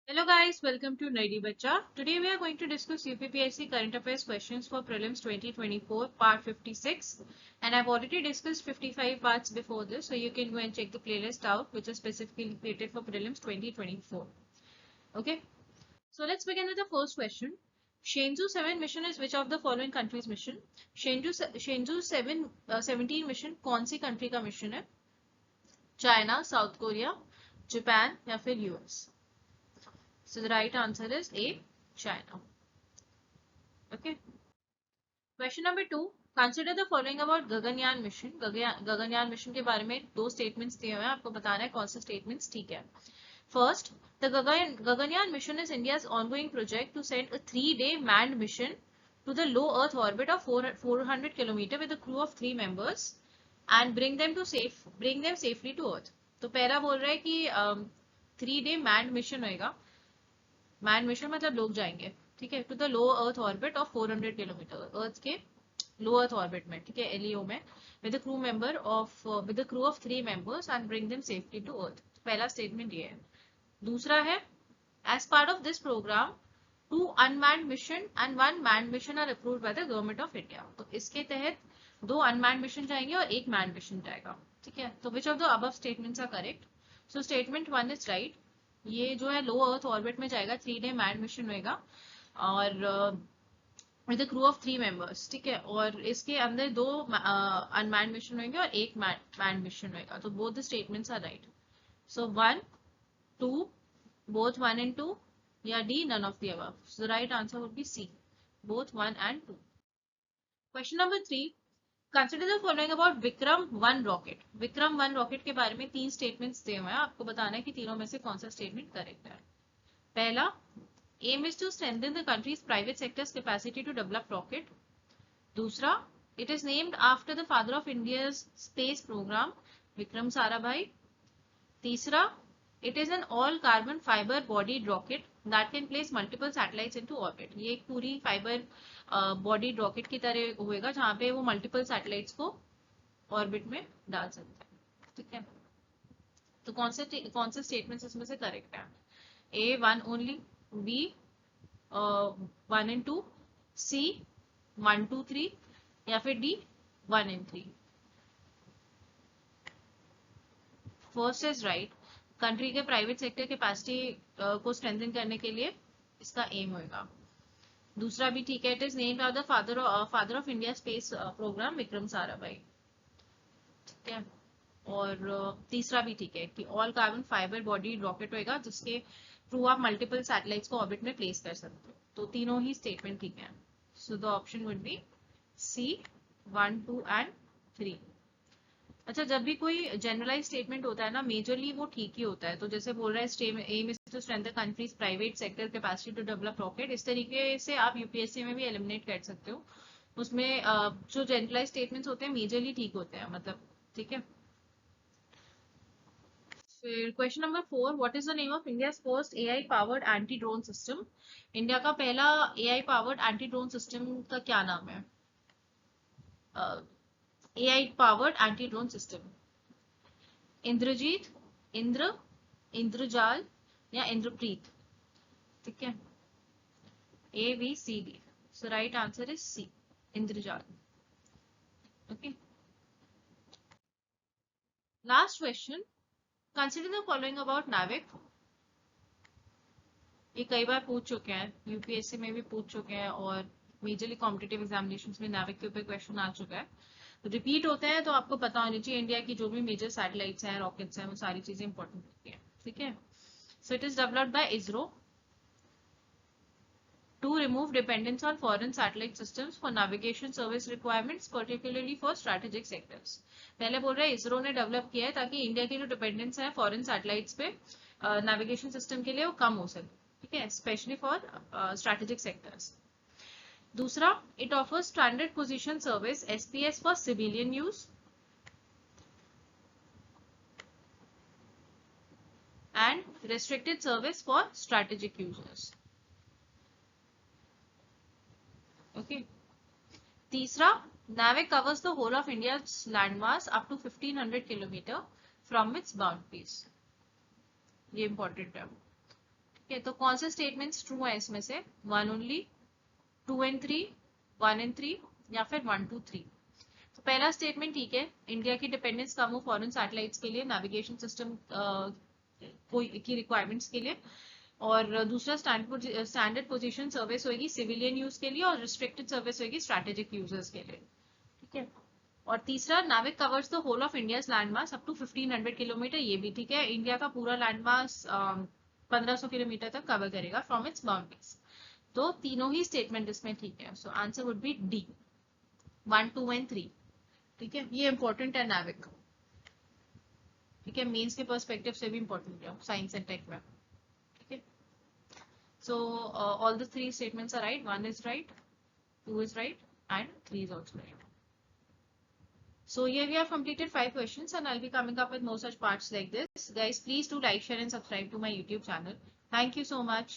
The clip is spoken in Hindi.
Hello guys, welcome to Nerdy Bacha. Today we are going to discuss UPPSC Current Affairs questions for Prelims 2024 part 56, and I've already discussed 55 parts before this, so you can go and check the playlist out which is specifically created for Prelims 2024. Okay, so let's begin with the first question. Shenzhou 7 mission is which of the following countries mission? Shenzhou 17 mission कौन सी country का mission है? China, South Korea, Japan या फिर US? So the right answer is A, China. Okay. Question number 2. Consider the following about Gaganyaan mission. Gaganyaan mission के बारे में दो statements दिए हुए हैं. आपको बताना है कौन से statements ठीक है. First, the Gaganyaan mission is India's ongoing project to send a 3-day manned mission to the low Earth orbit of 400 km with a crew of 3 members and bring them safely to Earth. तो पहला बोल रहा है कि 3-day manned mission होएगा. मैन मिशन मतलब लोग जाएंगे, ठीक है, to the low earth orbit of 400 kilometre, earth के लो अर्थ ऑर्बिट में, ठीक है, एलईओ में, with the crew of 3 members and bring them safely to earth. पहला स्टेटमेंट ये है. दूसरा है, as part of this programme 2 unmanned mission and 1 manned mission are approved by the government of India. तो इसके तहत 2 अनमैन्ड मिशन जाएंगे और 1 मैन्ड मिशन जाएगा, ठीक है. तो which of the above statements are correct? So statement 1 is right. ये जो है लो अर्थ ऑर्बिट में जाएगा, 3-day मैन मिशन होएगा और विद क्रू ऑफ 3 मेंबर्स, ठीक है, और इसके अंदर 2 अनमैन्ड मिशन होंगे और 1 मैन मिशन होएगा. तो both the statements are right. So 1, 2, both 1 and 2, या D, none of the above. So the right answer would be C, both 1 and 2. Question number 3. Consider the following about Vikram 1 rocket. Vikram 1 rocket के बारे में 3 स्टेटमेंट्स दिए हुए हैं. आपको बताना है कि तीनों में से कौन सा स्टेटमेंट करेक्ट है. पहला, aim is to strengthen the country's private sectors capacity to develop rocket. दूसरा, it is named after the father of India's space programme Vikram Sarabhai. तीसरा, it is an all carbon fibre bodied rocket that can place multiple satellites into orbit. ये एक पूरी फाइबर बॉडीड रॉकेट की तरह होएगा जहां पे वो मल्टीपल सैटेलाइट्स को ऑर्बिट में डाल सकते हैं, ठीक है. तो कौन से स्टेटमेंट्स इसमें से करेक्ट है? ए 1 ओनली, बी 1 and 2, सी 1, 2, 3 या फिर D 1 and 3. First is right. Country के प्राइवेट सेक्टर कैपेसिटी को स्ट्रेंथन करने के लिए इसका एम होएगा. दूसरा भी ठीक है, it is named after the father of India space programme Vikram Sarabhai, ठीक है. और तीसरा भी ठीक है कि all carbon fibre body rocket होएगा जिसके थ्रू आप मल्टीपल सैटेलाइट्स को ऑर्बिट में प्लेस कर सकते हो. तो तीनों ही स्टेटमेंट ठीक है. So the option would be C, 1, 2 and 3. अच्छा, जब भी कोई जनरलाइज स्टेटमेंट होता है ना, मेजरली वो ठीक ही होता है. तो जैसे बोल रहा है aim is to strengthen country's private sector capacity to develop rocket, इस तरीके से आप यूपीएससी में भी एलिमिनेट कर सकते हो. उसमें जो जनरलाइज स्टेटमेंट्स होते हैं मेजरली ठीक होते हैं, मतलब, ठीक है. फिर question number 4. What is the name of India first AI powered anti drone system. India का पहला AI powered anti drone system का क्या नाम है? AI powered anti drone system. Indrajit, Indra, Indrajaal या इंद्रप्रीत, ठीक है. A, B, C, D. So right answer is C, Indrajaal. Okay. Last question. Consider the following about NavIC. ये कई बार पूछ चुके हैं, यूपीएससी में भी पूछ चुके हैं और मेजरली कॉम्पिटिटिव एग्जामिनेशंस में नाविक के ऊपर क्वेश्चन आ चुका है. रिपीट होते हैं तो आपको पता होनी चाहिए. इंडिया की जो भी मेजर सैटेलाइट्स हैं, रॉकेट्स हैं, वो सारी चीजें इंपॉर्टेंट होती हैं, ठीक है. So it is developed by ISRO to remove dependence on foreign satellite systems for navigation service requirements, particularly for strategic sectors. पहले बोल रहे हैं इसरो ने डेवलप किया है ताकि इंडिया की जो डिपेंडेंस है फॉरेन सैटेलाइट्स पे नेविगेशन सिस्टम के लिए वो कम हो सके, ठीक है, स्पेशली फॉर स्ट्रेटेजिक सेक्टर्स. दूसरा, it offers standard position service SPS for civilian use and restricted service for strategic users. Okay. तीसरा, NAVIC covers the whole of India's landmass up to 1500 km from its boundaries. ये important है. ठीक है, तो कौन से स्टेटमेंट्स ट्रू है इसमें से? 1 ओनली, 2 एंड 3, 1 एंड 3, या फिर 1 2 3? तो पहला स्टेटमेंट ठीक है, इंडिया की डिपेंडेंस कम हो फॉरेन सैटेलाइट्स के लिए, नेविगेशन सिस्टम की रिक्वायरमेंट्स के लिए। और दूसरा स्टैंडर्ड पोजीशन सर्विस होगी सिविलियन यूज के लिए, और रिस्ट्रिक्टेड सर्विस होगी स्ट्रैटेजिक यूजर्स के लिए। ठीक है, और तीसरा NavIC covers the whole of India land mass up to 1500 kilometre, ये भी ठीक है, इंडिया का पूरा लैंड मास 1500 किलोमीटर तक कवर करेगा फ्रॉम इट्स बाउंड्रीज। तो तीनों ही स्टेटमेंट इसमें ठीक है, so answer would be D, 1 2 and 3। ठीक है, ये इंपॉर्टेंट है नाविक। ठीक है, मेंस के पर्सपेक्टिव से भी इंपॉर्टेंट है साइंस एंड टेक में। ठीक है, so all the three statements are right. 1 is right, 2 is right, and 3 is also right. So here we have completed 5 questions, and I'll be coming up with more such parts like this. Guys, please do like, share and subscribe to my YouTube channel. Thank you so much.